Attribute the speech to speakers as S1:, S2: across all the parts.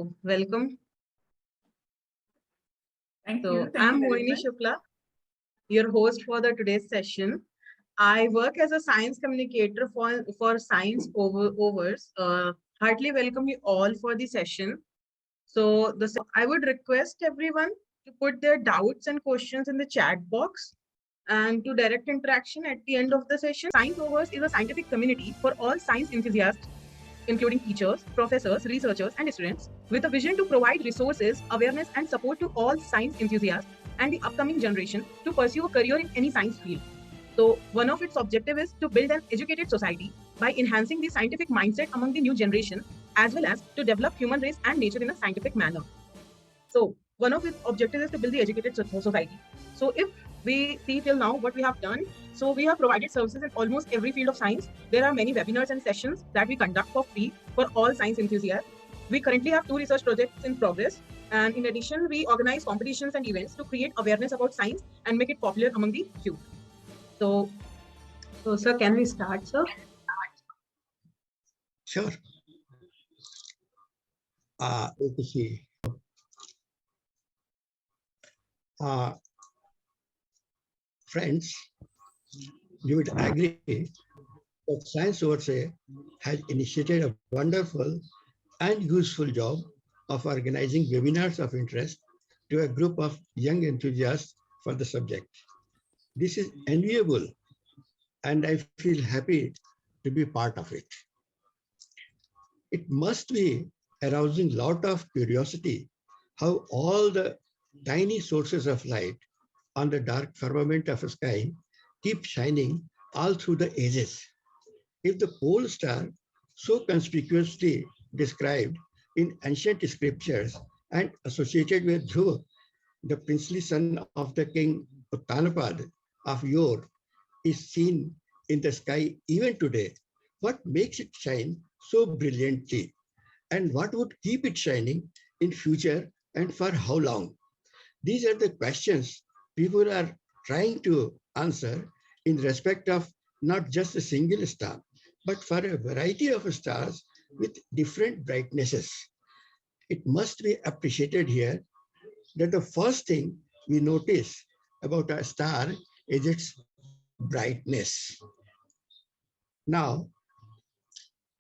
S1: So, welcome.
S2: Thank
S1: So,
S2: you. Thank
S1: I'm
S2: you very
S1: Moini
S2: much.
S1: Shukla, your host for the today's session. I work as a science communicator for ScienceOverse. Heartily welcome you all for the session. So, I would request everyone to put their doubts and questions in the chat box and to direct interaction at the end of the session. ScienceOverse is a scientific community for all science enthusiasts, including teachers, professors, researchers, and students, with a vision to provide resources, awareness, and support to all science enthusiasts and the upcoming generation to pursue a career in any science field. So, one of its objectives is to build an educated society by enhancing the scientific mindset among the new generation, as well as to develop human race and nature in a scientific manner. So, one of its objectives is to build the educated society. So, if we see till now what we have done, so we have provided services in almost every field of science. There are many webinars and sessions that we conduct for free for all science enthusiasts. We currently have 2 research projects in progress. And in addition, we organize competitions and events to create awareness about science and make it popular among the youth. So sir, can we start, sir?
S3: Sure. Let me see. Friends, you would agree that ScienceOverse has initiated a wonderful and useful job of organizing webinars of interest to a group of young enthusiasts for the subject. This is enviable, and I feel happy to be part of it. It must be arousing a lot of curiosity how all the tiny sources of light on the dark firmament of a sky keep shining all through the ages. If the pole star, so conspicuously described in ancient scriptures and associated with Dhruva, the princely son of the king Uttanapad of yore, is seen in the sky even today, what makes it shine so brilliantly? And what would keep it shining in future and for how long? These are the questions people are trying to answer in respect of not just a single star, but for a variety of stars with different brightnesses. It must be appreciated here that the first thing we notice about a star is its brightness. Now,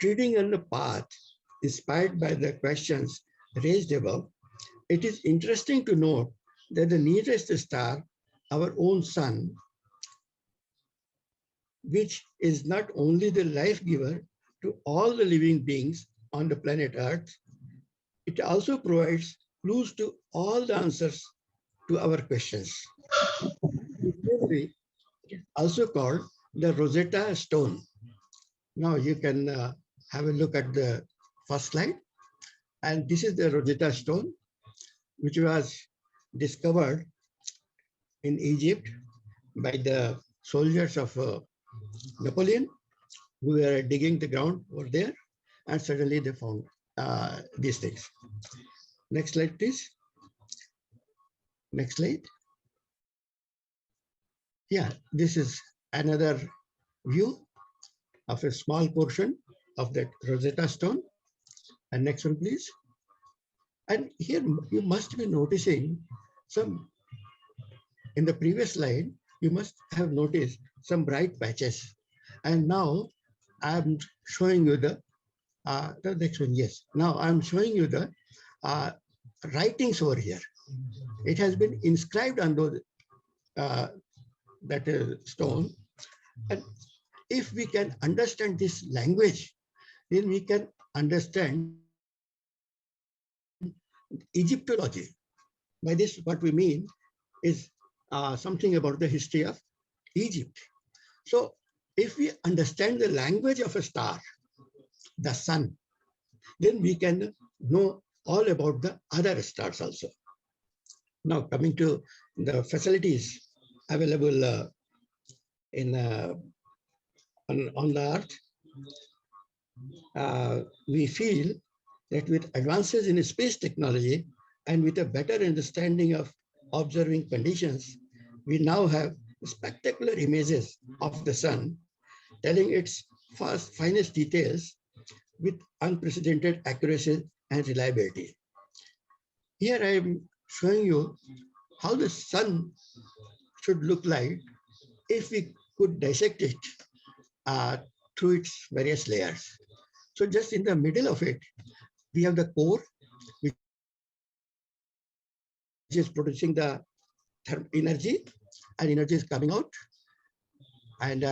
S3: treading on the path inspired by the questions raised above, it is interesting to note that the nearest star, our own sun, which is not only the life giver to all the living beings on the planet Earth, it also provides clues to all the answers to our questions. It is also called the Rosetta Stone. Now you can have a look at the first slide. And this is the Rosetta Stone, which was discovered in Egypt by the soldiers of Napoleon, who were digging the ground over there, and suddenly they found these things. Next slide, please. Next slide. Yeah, this is another view of a small portion of that Rosetta Stone. And next one, please. And here you must be noticing some, in the previous slide, you must have noticed some bright patches. And now I'm showing you the next one, yes. Now I'm showing you the writings over here. It has been inscribed on those, that stone. And if we can understand this language, then we can understand Egyptology. By this, what we mean is something about the history of Egypt. So if we understand the language of a star, the sun, then we can know all about the other stars also. Now coming to the facilities available on the Earth, we feel that with advances in space technology and with a better understanding of observing conditions, we now have spectacular images of the sun telling its finest details with unprecedented accuracy and reliability. Here I am showing you how the sun should look like if we could dissect it uh, through its various layers. So just in the middle of it, we have the core, which is producing the energy, and energy is coming out, and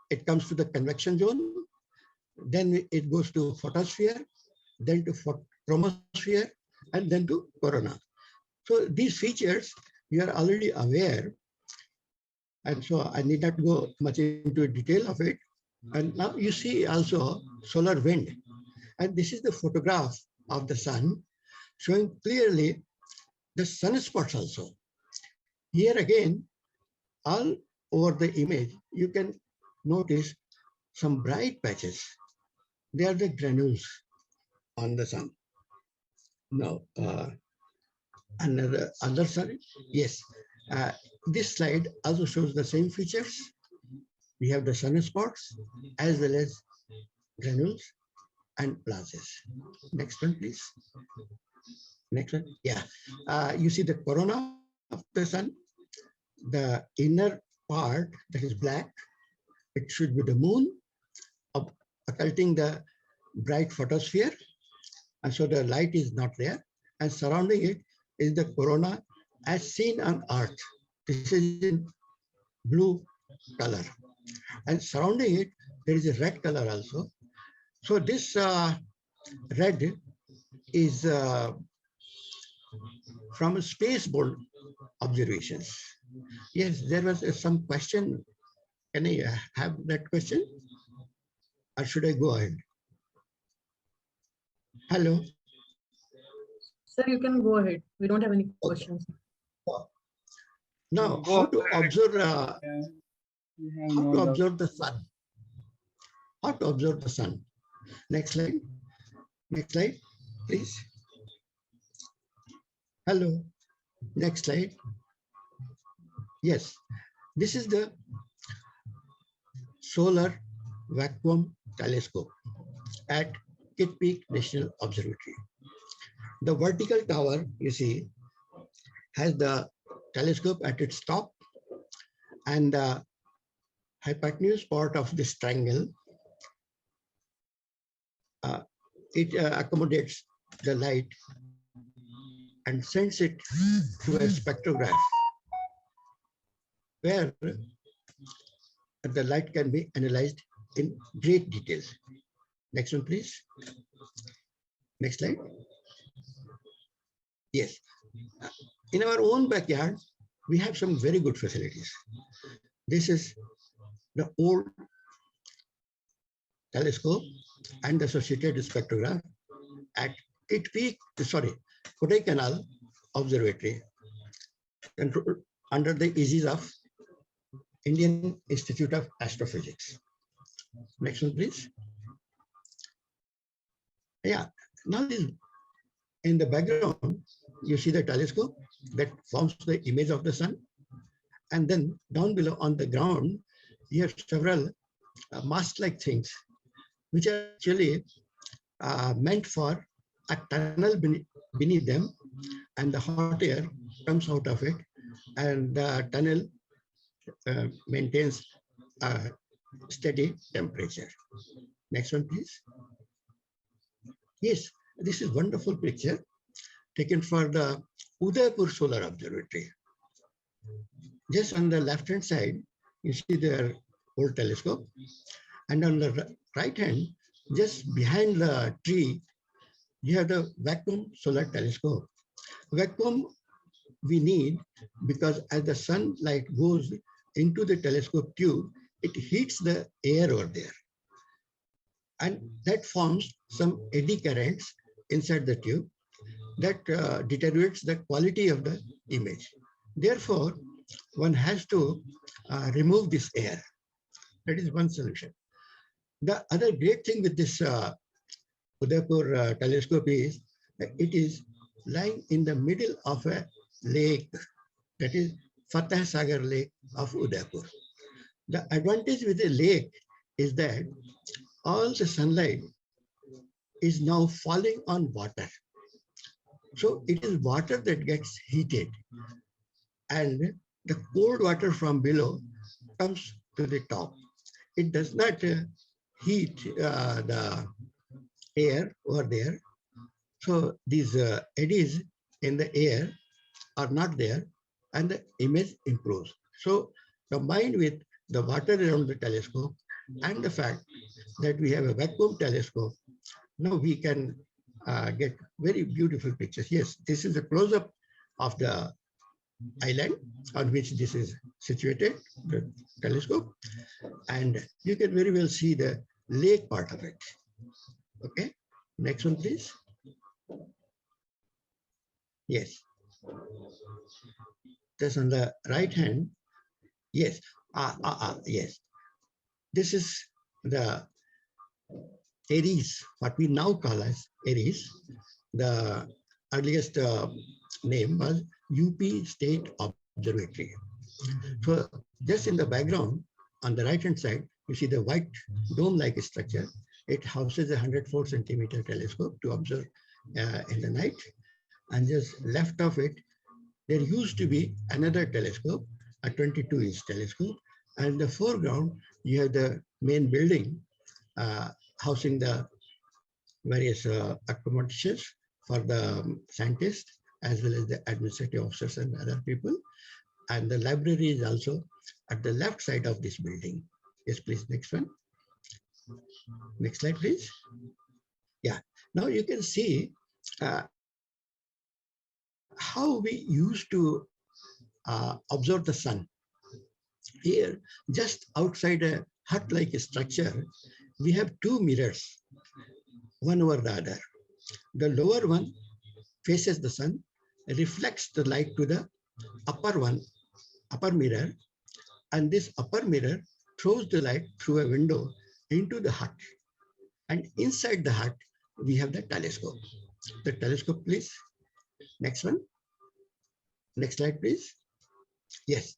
S3: it comes to the convection zone. Then it goes to photosphere, then to chromosphere, and then to corona. So these features you are already aware, and so I need not go much into detail of it. And now you see also solar wind, and this is the photograph of the sun showing clearly the sunspots also. Here again, all over the image, you can notice some bright patches. They are the granules on the sun. Now, other sun, yes. Uh, this slide also shows the same features. We have the sunspots as well as granules and blazes. Next one, please. Next one. Yeah. You see the corona of the sun, the inner part that is black, it should be the moon occulting the bright photosphere. And so the light is not there. And surrounding it is the corona as seen on Earth. This is in blue color. And surrounding it, there is a red color also. So this red is from spaceborne observations. Yes, there was some question. Can I have that question? Or should I go ahead? Hello.
S1: Sir, you can go ahead. We don't have any
S3: Okay.
S1: questions.
S3: Now, how to observe the sun? How to observe the sun? Next slide. Next slide, please. Hello. Next slide. Yes, this is the solar vacuum telescope at Kitt Peak National Observatory. The vertical tower, you see, has the telescope at its top, and the hypotenuse part of this triangle, it accommodates the light and sends it to a spectrograph where the light can be analyzed in great detail. Next one, please. Next slide. Yes. In our own backyard, we have some very good facilities. This is the old telescope and the associated spectrograph at Kodaikanal Observatory, under the aegis of Indian Institute of Astrophysics. Next one, please. Yeah, now this in the background, you see the telescope that forms the image of the sun. And then down below on the ground, you have several mast-like things, which are actually meant for a tunnel beneath them, and the hot air comes out of it, and the tunnel maintains a steady temperature. Next one, please. Yes, this is wonderful picture taken for the Udaipur Solar Observatory. Just on the left-hand side, you see their old telescope, and on the right hand, just behind the tree, you have the vacuum solar telescope. Vacuum we need because as the sunlight goes into the telescope tube, it heats the air over there. And that forms some eddy currents inside the tube that deteriorates the quality of the image. Therefore, one has to remove this air. That is one solution. The other great thing with this Udaipur telescope is that it is lying in the middle of a lake, that is Fateh Sagar Lake of Udaipur. The advantage with the lake is that all the sunlight is now falling on water. So it is water that gets heated, and the cold water from below comes to the top. It does not heat the air over there. So these eddies in the air are not there, and the image improves. So combined with the water around the telescope and the fact that we have a vacuum telescope, now we can get very beautiful pictures. Yes, this is a close-up of the island on which this is situated, the telescope, and you can very well see the lake part of it. Okay, next one, please. Yes, that's on the right hand. Yes, yes. This is the Aries, what we now call as Aries. The earliest name was UP State Observatory. So just in the background, on the right-hand side, you see the white dome-like structure. It houses a 104-centimeter telescope to observe in the night. And just left of it, there used to be another telescope, a 22-inch telescope. And in the foreground, you have the main building housing the various accommodations for the scientists as well as the administrative officers and other people. And the library is also at the left side of this building. Yes, please, next one. Next slide, please. Yeah, now you can see how we used to observe the sun. Here, just outside a hut-like structure, we have two mirrors, one over the other. The lower one faces the sun, reflects the light to the upper mirror, and this upper mirror throws the light through a window into the hut. And inside the hut, we have the telescope. The telescope, please. Next one. Next slide, please. Yes.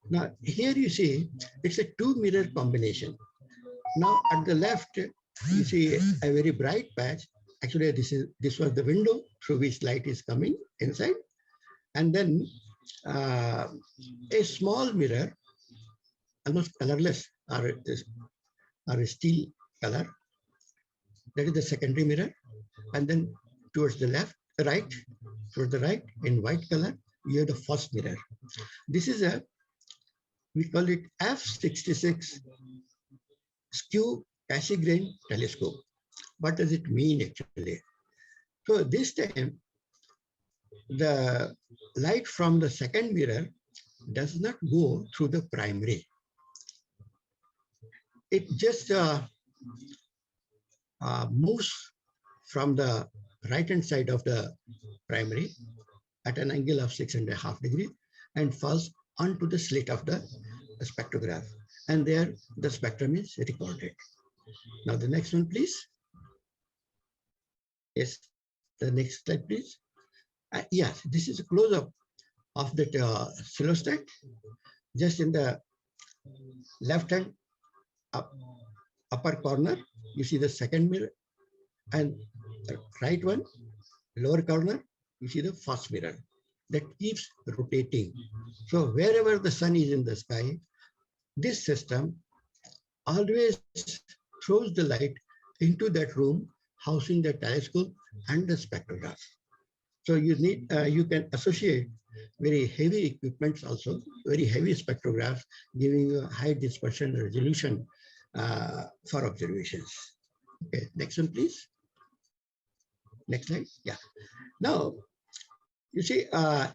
S3: Now, here you see, it's a two-mirror combination. Now, at the left, you see a very bright patch. Actually, this was the window through which light is coming inside. And then a small mirror, almost colorless, or a steel color. That is the secondary mirror. And then towards the towards the right, in white color, you have the first mirror. This is we call it F66 skew Cassegrain telescope. What does it mean actually? So this time, the light from the second mirror does not go through the primary. It just moves from the right-hand side of the primary at an angle of 6.5 degrees and falls onto the slit of the spectrograph. And there the spectrum is recorded. Now the next one, please. Yes, the next slide, please. Yes, this is a close-up of that cellostat. Just in the left-hand upper corner, you see the second mirror, and the right one, lower corner, you see the first mirror that keeps rotating. So wherever the sun is in the sky, this system always throws the light into that room housing the telescope and the spectrograph. So you can associate very heavy equipments also, very heavy spectrographs, giving you a high dispersion resolution for observations. Okay, next one, please. Next slide. Yeah. Now, you see,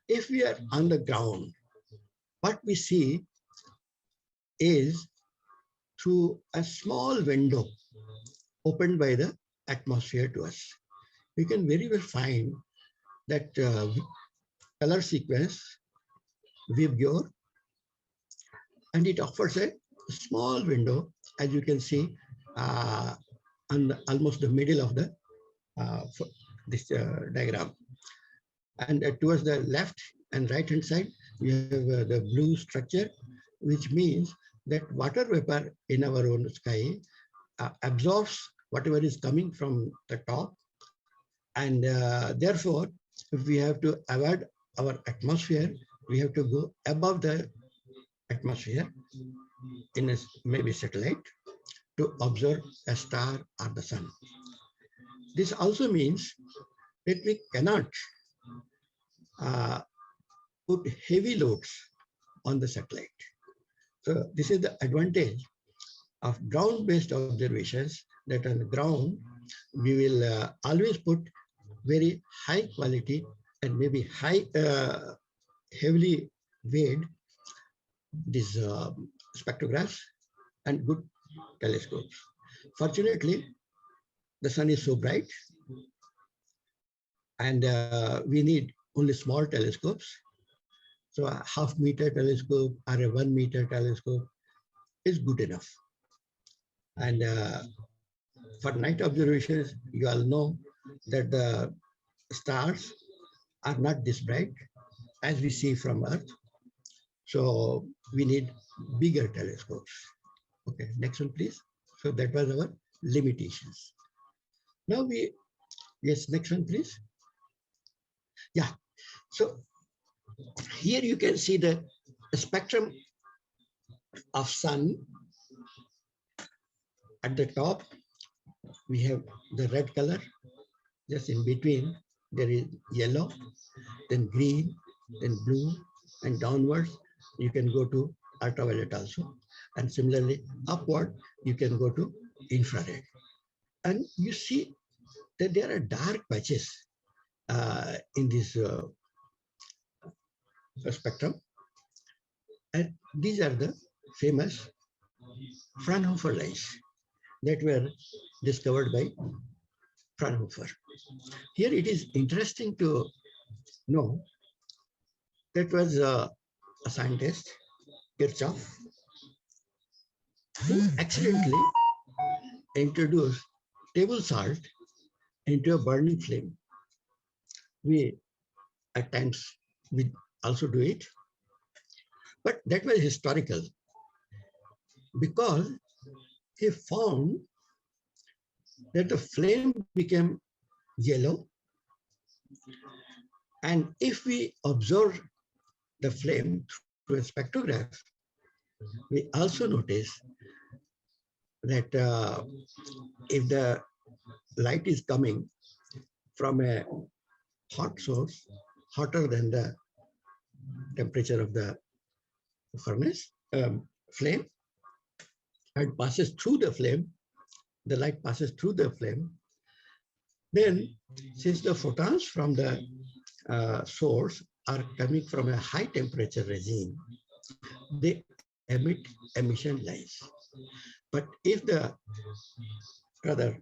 S3: if we are on the ground, what we see is through a small window opened by the atmosphere to us. We can very well find that color sequence Vibgyor, and it offers a small window, as you can see, on almost the middle of the this diagram. And towards the left and right hand side, we have the blue structure, which means that water vapor in our own sky absorbs whatever is coming from the top, and therefore if we have to avoid our atmosphere, we have to go above the atmosphere in a maybe satellite to observe a star or the sun. This also means that we cannot uh, put heavy loads on the satellite. So this is the advantage of ground-based observations, that on the ground we will always put very high quality and maybe heavily weighed these spectrographs and good telescopes. Fortunately, the sun is so bright and we need only small telescopes. So a half-meter telescope or a 1-meter telescope is good enough. And for night observations, you all know that the stars are not this bright as we see from Earth. So we need bigger telescopes. Okay, next one, please. So that was our limitations. Now yes, next one, please. Yeah, so here you can see the spectrum of sun. At the top, we have the red color. Just in between, there is yellow, then green, then blue, and downwards, you can go to ultraviolet also. And similarly, upward, you can go to infrared. And you see that there are dark patches in this spectrum. And these are the famous Fraunhofer lines that were discovered by Fraunhofer. Here it is interesting to know that was a scientist, Kirchhoff, who accidentally introduced table salt into a burning flame. We at times we also do it, but that was historical because he found that the flame became yellow, and if we observe the flame through a spectrograph, we also notice that if the light is coming from a hot source, hotter than the temperature of the furnace, flame, and passes through the flame, the light passes through the flame, then since the photons from the source are coming from a high temperature regime, they emit emission lines. But if the rather,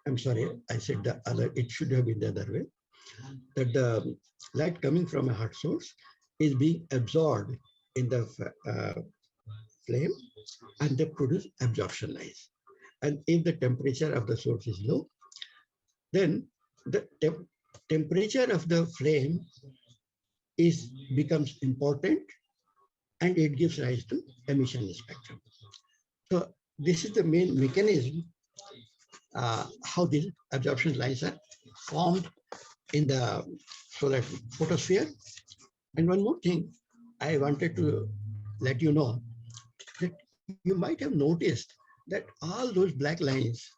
S3: I'm sorry, I said the other, it should have been the other way, that the light coming from a hot source is being absorbed in the flame and they produce absorption lines. And if the temperature of the source is low, then the temperature of the flame becomes important and it gives rise to emission spectrum. So this is the main mechanism how these absorption lines are formed in the solar photosphere. And one more thing I wanted to let you know, that you might have noticed that all those black lines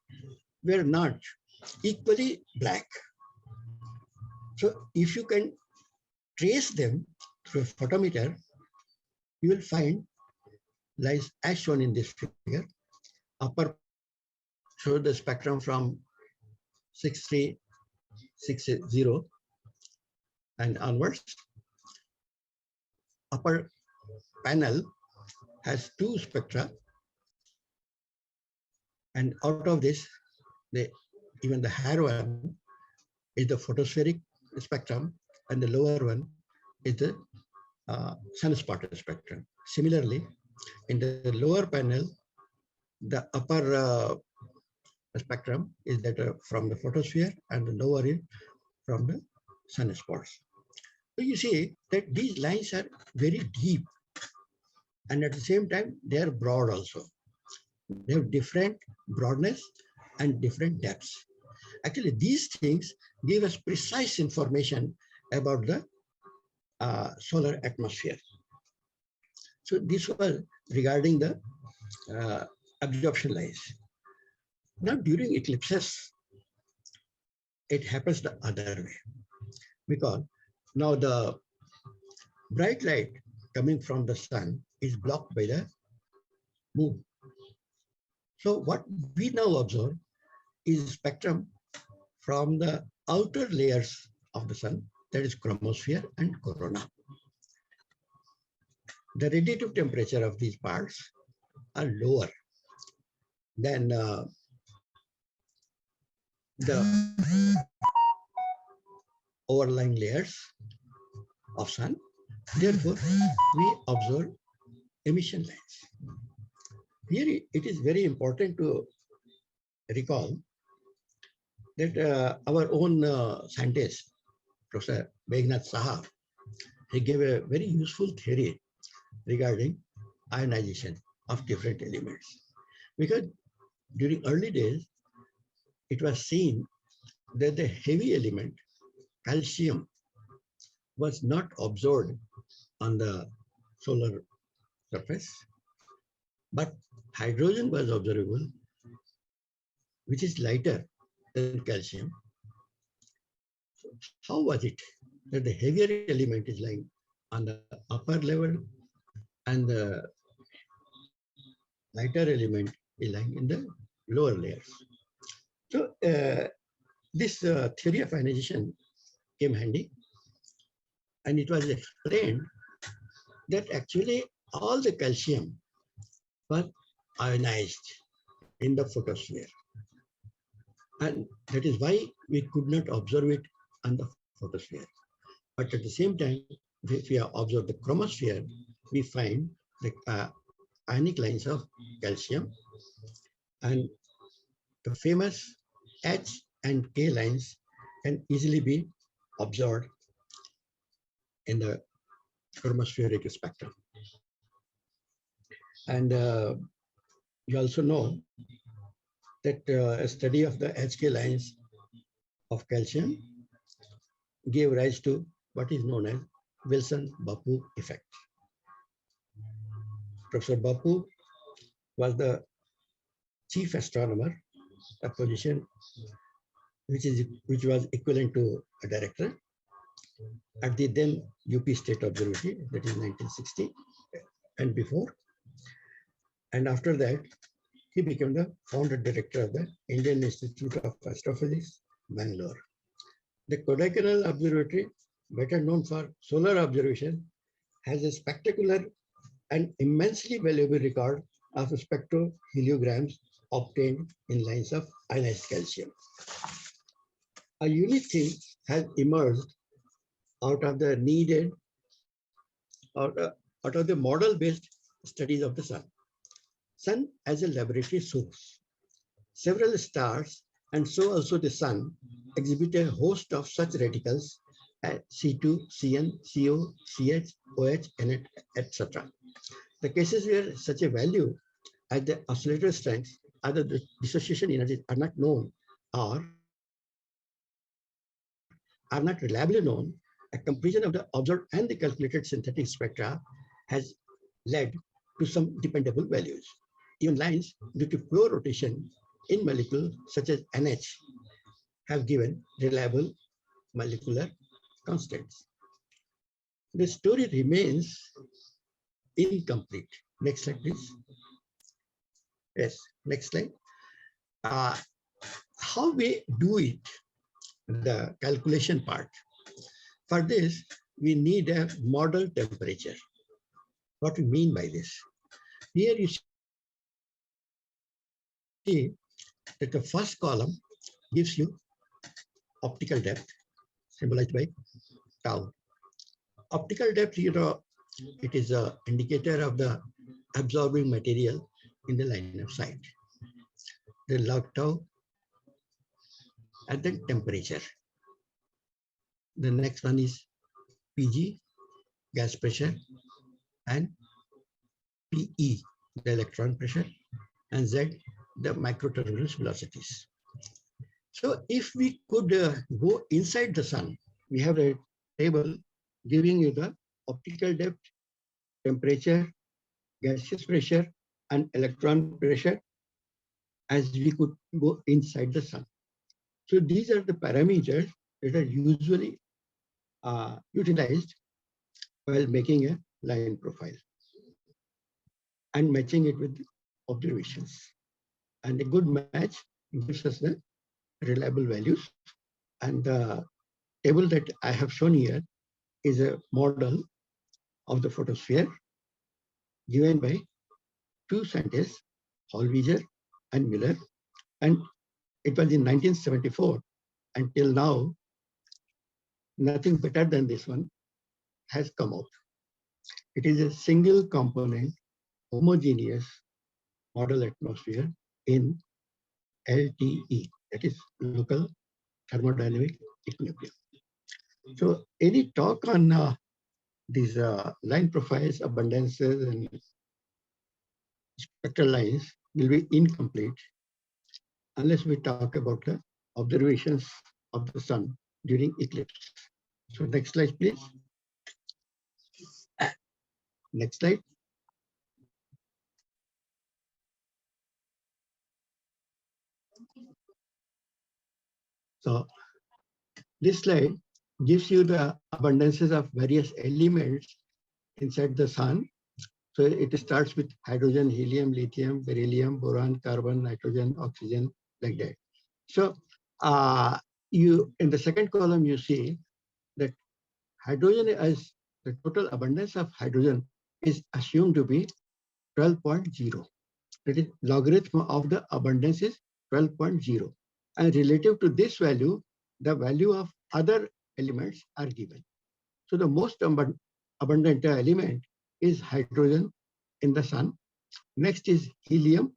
S3: were not equally black. So if you can trace them through a photometer, you will find lines as shown in this figure. Upper show the spectrum from 6360 and onwards. Upper panel has two spectra, and out of this, even the higher one is the photospheric spectrum, and the lower one is the sunspot spectrum. Similarly, in the lower panel, the upper spectrum is that from the photosphere, and the lower is from the sunspots. So you see that these lines are very deep, and at the same time, they are broad also. They have different broadness and different depths. Actually, these things give us precise information about the solar atmosphere. So this was regarding the uh, absorption lines. Now during eclipses, it happens the other way, because now the bright light coming from the sun is blocked by the moon. So what we now observe is spectrum from the outer layers of the sun, that is chromosphere and corona. The radiative temperature of these parts are lower than the overlying layers of sun. Therefore, we observe emission lines. Here, it is very important to recall that our own scientist, Professor Meghnad Saha, he gave a very useful theory regarding ionization of different elements. Because during early days, it was seen that the heavy element, calcium, was not absorbed on the solar surface, but hydrogen was observable, which is lighter than calcium. So how was it that the heavier element is lying on the upper level and the lighter element is lying in the lower layers? So this theory of ionization came handy, and it was explained that actually all the calcium was ionized in the photosphere. And that is why we could not observe it on the photosphere. But at the same time, if we observe the chromosphere, we find the ionic lines of calcium, and the famous H and K lines can easily be observed in the chromospheric spectrum. And you also know that a study of the HK lines of calcium gave rise to what is known as Wilson-Bapu effect. Professor Bapu was the chief astronomer, a position which was equivalent to a director at the then UP State Observatory, that is 1960 and before. And after that, he became the founder director of the Indian Institute of Astrophysics, Bangalore. The Kodaikanal Observatory, better known for solar observation, has a spectacular and immensely valuable record of spectroheliograms obtained in lines of ionized calcium. A unique thing has emerged out of the needed, out of the model-based studies of the sun. Sun as a laboratory source. Several stars, and so also the sun, exhibit a host of such radicals as C2, Cn, Co, Ch, OH, and etc. The cases where such a value as the oscillator strength, either the dissociation energies are not known or are not reliably known, a comparison of the observed and the calculated synthetic spectra has led to some dependable values. Even lines due to flow rotation in molecules such as NH have given reliable molecular constants. The story remains incomplete. Next slide, please. Yes, next slide. How we do it, the calculation part. For this, we need a model temperature. What we mean by this? Here you see that the first column gives you optical depth, symbolized by tau. Optical depth, you know, it is an indicator of the absorbing material in the line of sight. The log tau, and then temperature. The next one is Pg, gas pressure, and Pe, the electron pressure, and Z, the microturbulence velocities. So if we could go inside the sun, we have a table giving you the optical depth, temperature, gaseous pressure, and electron pressure as we could go inside the sun. So these are the parameters that are usually utilized while making a line profile and matching it with observations. And a good match gives us the reliable values. And the table that I have shown here is a model of the photosphere given by two scientists, Holwiger and Miller. And it was in 1974. Until now, nothing better than this one has come out. It is a single component, homogeneous model atmosphere in LTE, that is local thermodynamic equilibrium. So any talk on these line profiles, abundances, and spectral lines will be incomplete unless we talk about the observations of the sun during eclipse. So next slide, please. Next slide. So this slide gives you the abundances of various elements inside the sun. So it starts with hydrogen, helium, lithium, beryllium, boron, carbon, nitrogen, oxygen, like that. So you in the second column, you see that hydrogen as the total abundance of hydrogen is assumed to be 12.0. That is logarithm of the abundance is 12.0. And relative to this value, the value of other elements are given. So the most abundant element is hydrogen in the sun. Next is helium,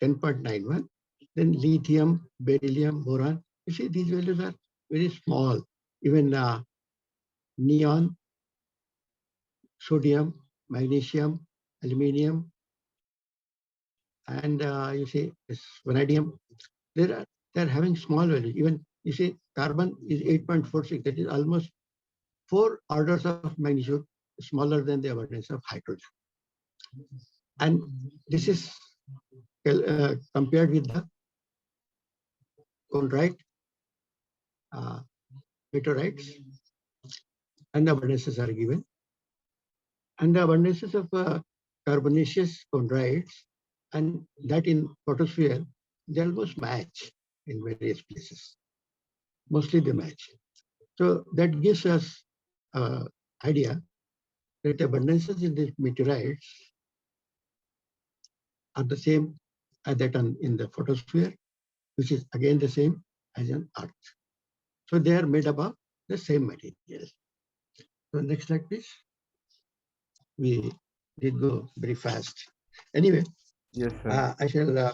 S3: 10.91. Then lithium, beryllium, boron. You see, these values are very small. Even neon, sodium, magnesium, aluminium, and you see this vanadium. They're having small values. Even you see carbon is 8.46. That is almost 4 orders of magnitude smaller than the abundance of hydrogen. And this is compared with the chondrite, meteorites, and the abundances are given. And the abundances of carbonaceous chondrites, and that in photosphere, they almost match in various places. Mostly they match. So that gives us idea that abundances in the meteorites are the same as that in the photosphere, which is again the same as on Earth. So they are made up of the same material. So next slide, please. We did go very fast. Anyway,
S2: Yes, sir.
S3: I shall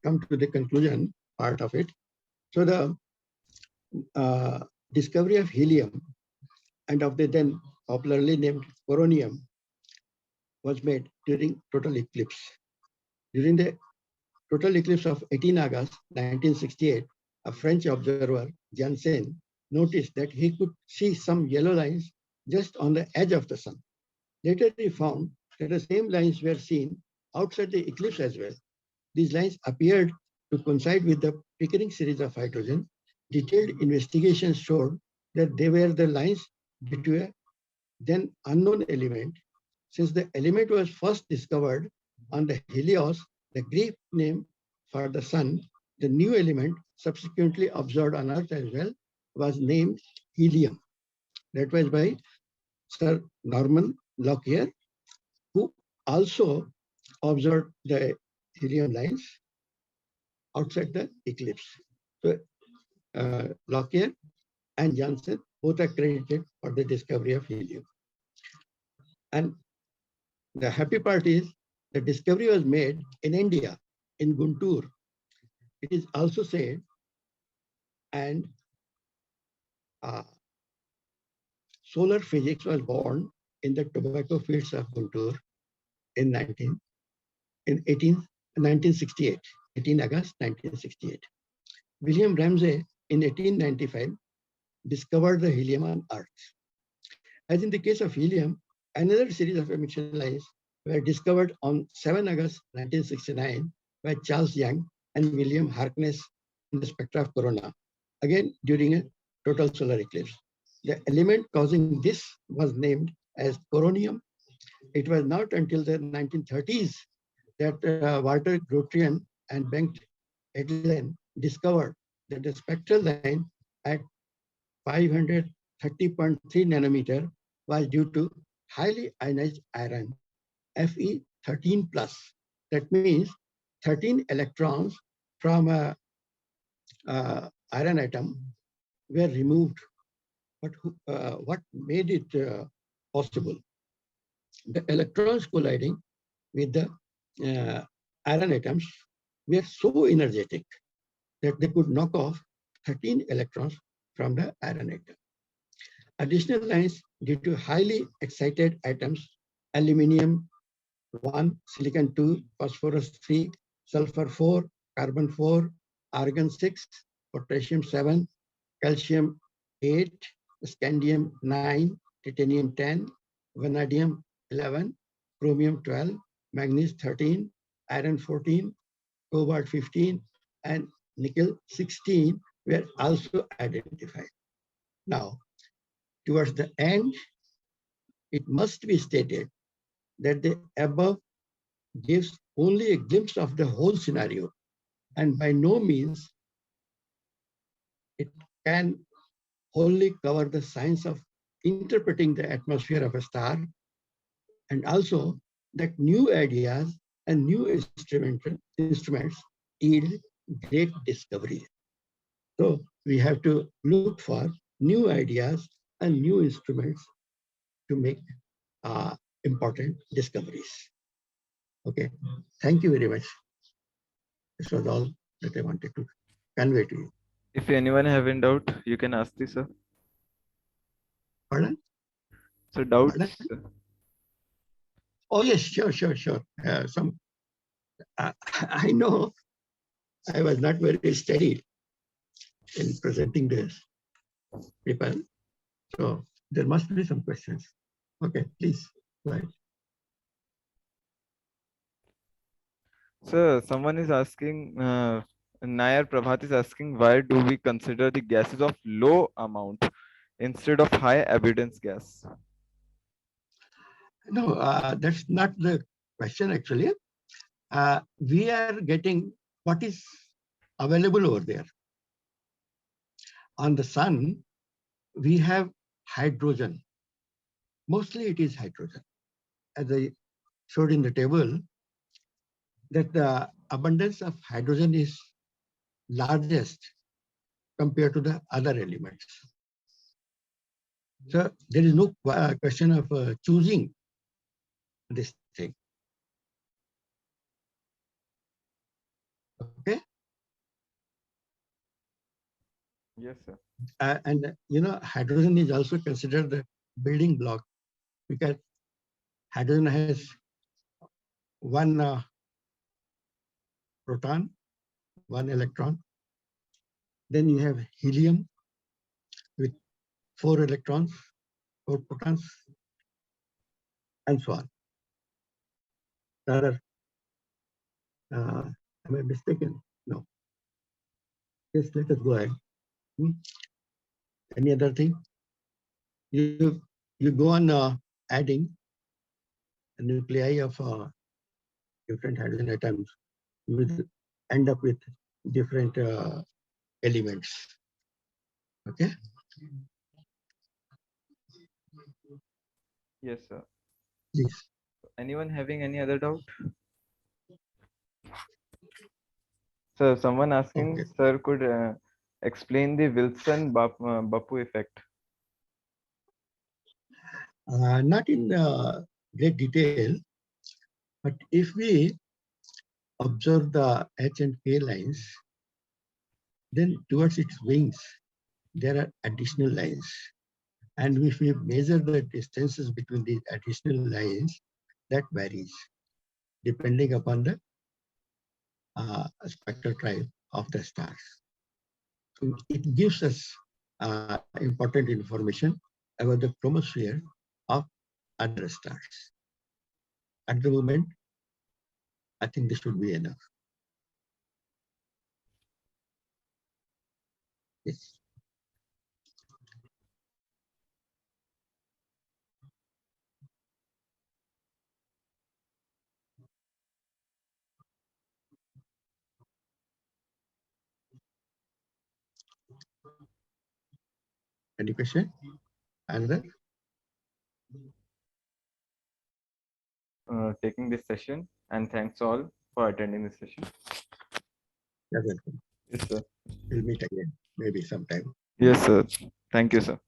S3: come to the conclusion part of it. So the discovery of helium and of the then popularly named coronium was made during total eclipse. During the total eclipse of 18 August 1968, a French observer, Janssen, noticed that he could see some yellow lines just on the edge of the sun. Later, he found that the same lines were seen outside the eclipse as well. These lines appeared to coincide with the Pickering series of hydrogen. Detailed investigations showed that they were the lines due to a then unknown element. Since the element was first discovered on the Helios, the Greek name for the sun, the new element subsequently observed on Earth as well was named helium. That was by Sir Norman Lockyer, who also observed the helium lines outside the eclipse. So Lockyer and Janssen both are credited for the discovery of helium. And the happy part is the discovery was made in India, in Guntur. It is also said, and solar physics was born in the tobacco fields of Guntur in 1968, 18 August 1968. William Ramsay in 1895 discovered the helium on Earth. As in the case of helium, another series of emission lines were discovered on 7 August 1969 by Charles Young and William Harkness in the spectra of corona, again during a total solar eclipse. The element causing this was named as coronium. It was not until the 1930s that Walter Grotrian and Bengt Edlen discovered that the spectral line at 530.3 nanometer was due to highly ionized iron, Fe13 plus. That means 13 electrons from a iron atom were removed. But what made it possible? The electrons colliding with the uh, iron atoms were so energetic that they could knock off 13 electrons from the iron atom. Additional lines due to highly excited atoms, aluminium 1, silicon 2, phosphorus 3, sulfur 4, carbon 4, argon 6, potassium 7, calcium 8, scandium 9, titanium 10, vanadium 11, chromium 12, manganese 13, iron 14, cobalt 15, and nickel 16 were also identified. Now, towards the end, it must be stated that the above gives only a glimpse of the whole scenario, and by no means it can wholly cover the science of interpreting the atmosphere of a star, and also that new ideas and new instruments yield great discovery. So we have to look for new ideas and new instruments to make important discoveries. Okay, thank you very much. This was all that I wanted to convey to you.
S2: If anyone have any doubt, you can ask this, sir.
S3: Pardon?
S2: So doubts.
S3: Pardon? Oh yes, sure. I know I was not very steady in presenting this paper, so there must be some questions. Okay, please go ahead.
S2: Sir, someone is asking, Nayar Prabhat is asking, why do we consider the gases of low amount instead of high abundance gas?
S3: No, that's not the question actually. We are getting what is available over there. On the sun, we have hydrogen. Mostly it is hydrogen. As I showed in the table, that the abundance of hydrogen is largest compared to the other elements. So there is no question of choosing this thing. Okay.
S2: Yes, sir.
S3: And hydrogen is also considered the building block because hydrogen has one proton, one electron. Then you have helium with 4 electrons, 4 protons, and so on. Am I mistaken? No. Yes, let us go ahead. Any other thing? You go on adding a nuclei of different hydrogen atoms. You will end up with different elements. Okay.
S2: Yes, sir.
S3: Please.
S2: Anyone having any other doubt? So someone asking,
S3: Okay.
S2: sir, could explain the Wilson-Bapu effect?
S3: Not in great detail, but if we observe the H and K lines, then towards its wings, there are additional lines. And if we measure the distances between these additional lines, that varies depending upon the spectral type of the stars. it gives us important information about the chromosphere of other stars. At the moment, I think this should be enough. Yes. Any question? Another?
S2: Taking this session, and thanks all for attending this session.
S3: You're welcome.
S2: Yes, sir.
S3: We'll meet again, maybe sometime.
S2: Yes, sir. Thank you, sir.